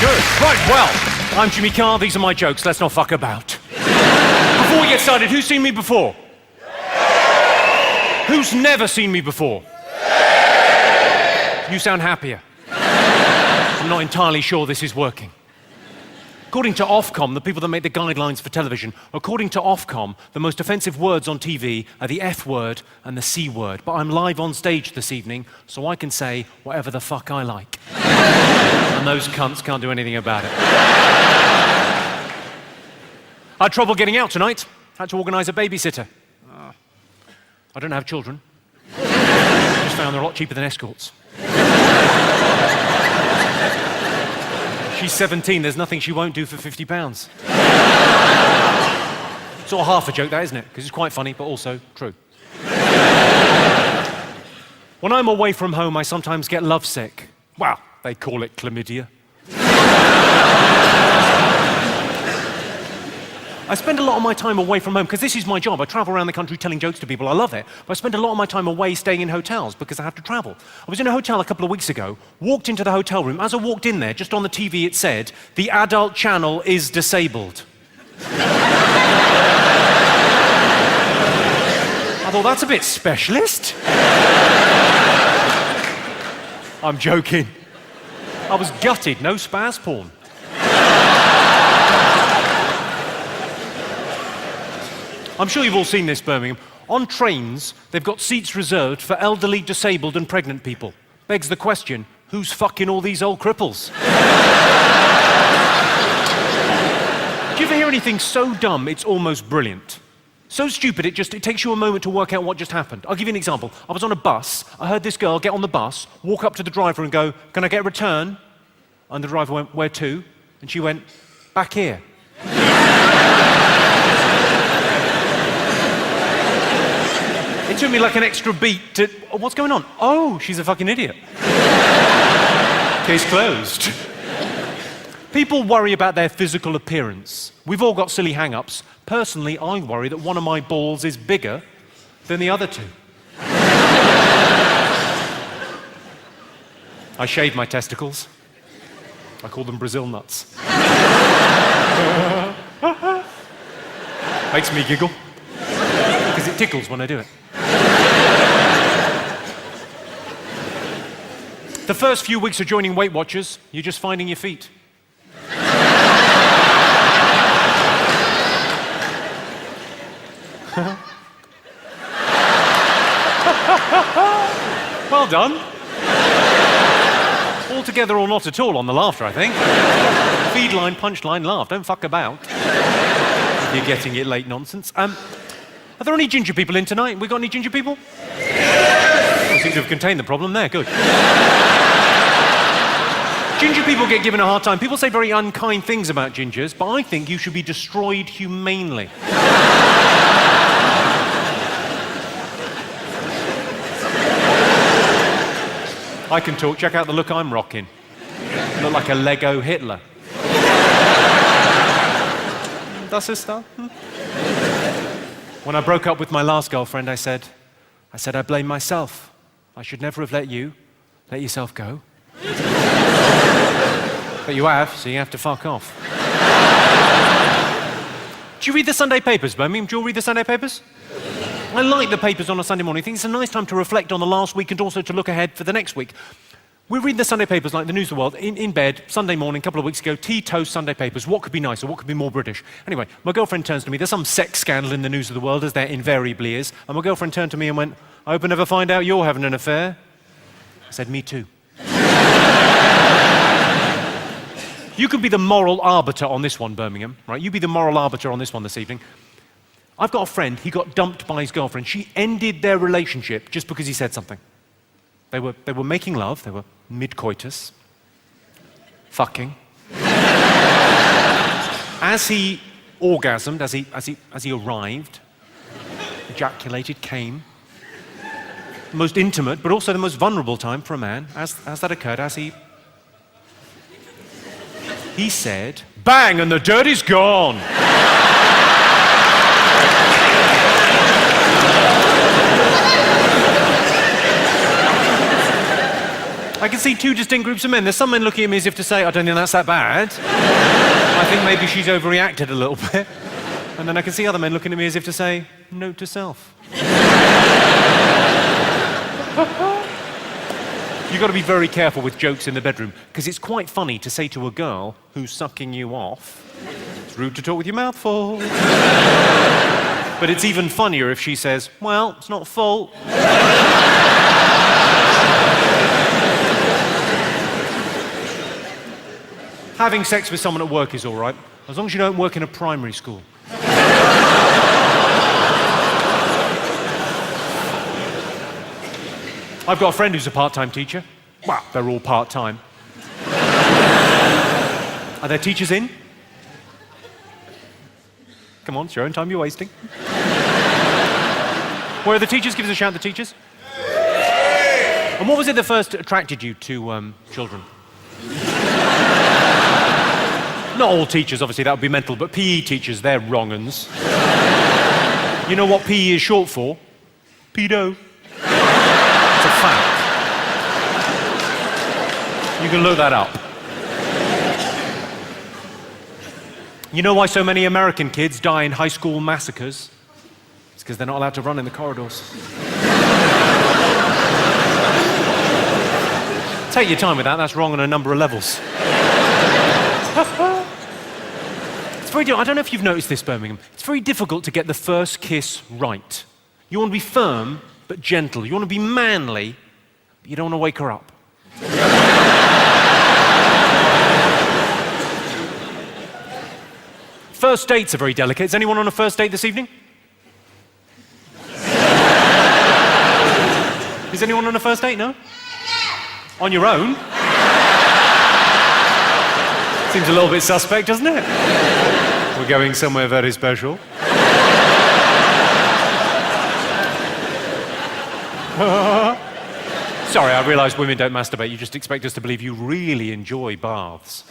Good. Right, well, I'm Jimmy Carr. These are my jokes. Let's not fuck about. Before we get started, who's seen me before? Who's never seen me before? You sound happier. I'm not entirely sure this is working. According to Ofcom, the people that make the guidelines for television, according to Ofcom, the most offensive words on TV are the F word and the C word. But I'm live on stage this evening, so I can say whatever the fuck I like. And those cunts can't do anything about it. I had trouble getting out tonight. Had to organise a babysitter. I don't have children. Just found they're a lot cheaper than escorts. She's 17, there's nothing she won't do for £50. Sort of half a joke, that, isn't it? Because it's quite funny, but also true. When I'm away from home, I sometimes get lovesick. Well, they call it chlamydia. I spend a lot of my time away from home, because this is my job. I travel around the country telling jokes to people. I love it. But I spend a lot of my time away staying in hotels because I have to travel. I was in a hotel a couple of weeks ago, walked into the hotel room. As I walked in there, just on the TV it said, "The adult channel is disabled." I thought, that's a bit specialist. I'm joking. I was gutted. No spaz porn. I'm sure you've all seen this, Birmingham. On trains, they've got seats reserved for elderly, disabled and pregnant people. Begs the question, who's fucking all these old cripples? Do you ever hear anything so dumb it's almost brilliant? So stupid it takes you a moment to work out what just happened. I'll give you an example. I was on a bus, I heard this girl get on the bus, walk up to the driver and go, "Can I get a return?" And the driver went, "Where to?" And she went, "Back here." It took me like an extra beat to, oh, what's going on? Oh, she's a fucking idiot. Case closed. People worry about their physical appearance. We've all got silly hang-ups. Personally, I worry that one of my balls is bigger than the other two. I shave my testicles. I call them Brazil nuts. Makes me giggle. Because it tickles when I do it. The first few weeks of joining Weight Watchers, you're just finding your feet. Well done. All together or not at all on the laughter, I think. Feed line, punchline, laugh. Don't fuck about. You're getting it late nonsense. Are there any ginger people in tonight? We got any ginger people? We seem to have contained the problem there. Good. Ginger people get given a hard time. People say very unkind things about gingers, but I think you should be destroyed humanely. I can talk. Check out the look I'm rocking. I look like a Lego Hitler. Das ist da. When I broke up with my last girlfriend, I said, I blame myself. I should never have let yourself go. But you have, so you have to fuck off. Do you read the Sunday papers, Birmingham? Do you all read the Sunday papers? I like the papers on a Sunday morning. I think it's a nice time to reflect on the last week and also to look ahead for the next week. We read the Sunday papers like the News of the World, in bed, Sunday morning, a couple of weeks ago, tea, toast, Sunday papers. What could be nicer? What could be more British? Anyway, my girlfriend turns to me. There's some sex scandal in the News of the World, as there invariably is. And my girlfriend turned to me and went, "I hope I never find out you're having an affair." I said, "Me too." You could be the moral arbiter on this one, Birmingham, right? You be the moral arbiter on this one this evening. I've got a friend, he got dumped by his girlfriend. She ended their relationship just because he said something. They were making love, they were mid-coitus, fucking. As he orgasmed, as he arrived, ejaculated, came, the most intimate, but also the most vulnerable time for a man, as that occurred, he said, "Bang, and the dirt is gone." I can see two distinct groups of men. There's some men looking at me as if to say, I don't think that's that bad. I think maybe she's overreacted a little bit. And then I can see other men looking at me as if to say, note to self. You've got to be very careful with jokes in the bedroom, because it's quite funny to say to a girl who's sucking you off, it's rude to talk with your mouth full. But it's even funnier if she says, well, it's not full. Having sex with someone at work is all right, as long as you don't work in a primary school. I've got a friend who's a part-time teacher. Well, they're all part-time. Are there teachers in? Come on, it's your own time you're wasting. Where are the teachers? Give us a shout, the teachers. And what was it that first attracted you to children? Not all teachers, obviously, that would be mental, but PE teachers, they're wrong-uns. You know what PE is short for? Pedo. It's a fact. You can look that up. You know why so many American kids die in high school massacres? It's because they're not allowed to run in the corridors. Take your time with that, that's wrong on a number of levels. It's very I don't know if you've noticed this, Birmingham. It's very difficult to get the first kiss right. You want to be firm, but gentle. You want to be manly, but you don't want to wake her up. First dates are very delicate. Is anyone on a first date this evening? Is anyone on a first date? No? On your own? Seems a little bit suspect, doesn't it? We're going somewhere very special. Sorry, I realise women don't masturbate. You just expect us to believe you really enjoy baths.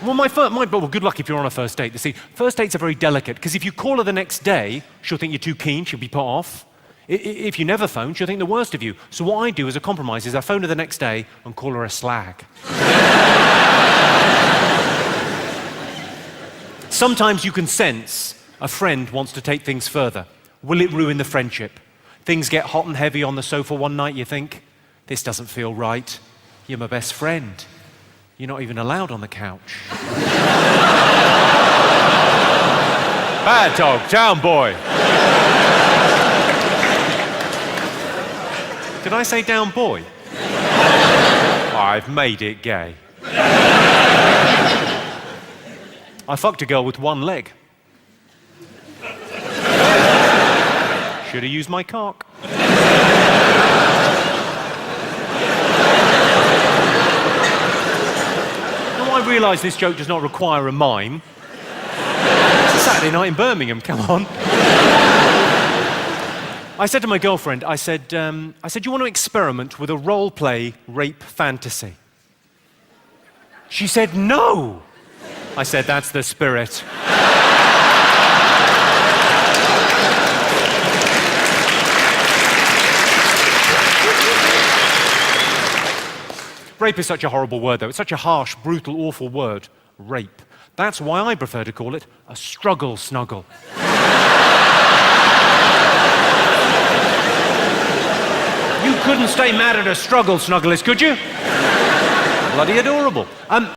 Well, good luck if you're on a first date. You see, first dates are very delicate, because if you call her the next day, she'll think you're too keen, she'll be put off. If you never phone, she'll think the worst of you. So what I do as a compromise is I phone her the next day and call her a slag. Sometimes you can sense a friend wants to take things further. Will it ruin the friendship? Things get hot and heavy on the sofa one night, you think, this doesn't feel right. You're my best friend. You're not even allowed on the couch. Bad dog, down boy. Did I say down boy? I've made it gay. I fucked a girl with one leg. Should have used my cock. I realise this joke does not require a mime. It's a Saturday night in Birmingham, come on. I said to my girlfriend, I said, you want to experiment with a role-play rape fantasy? She said, no. I said, that's the spirit. Rape is such a horrible word, though. It's such a harsh, brutal, awful word. Rape. That's why I prefer to call it a struggle snuggle. You couldn't stay mad at a struggle snugglist, could you? Bloody adorable.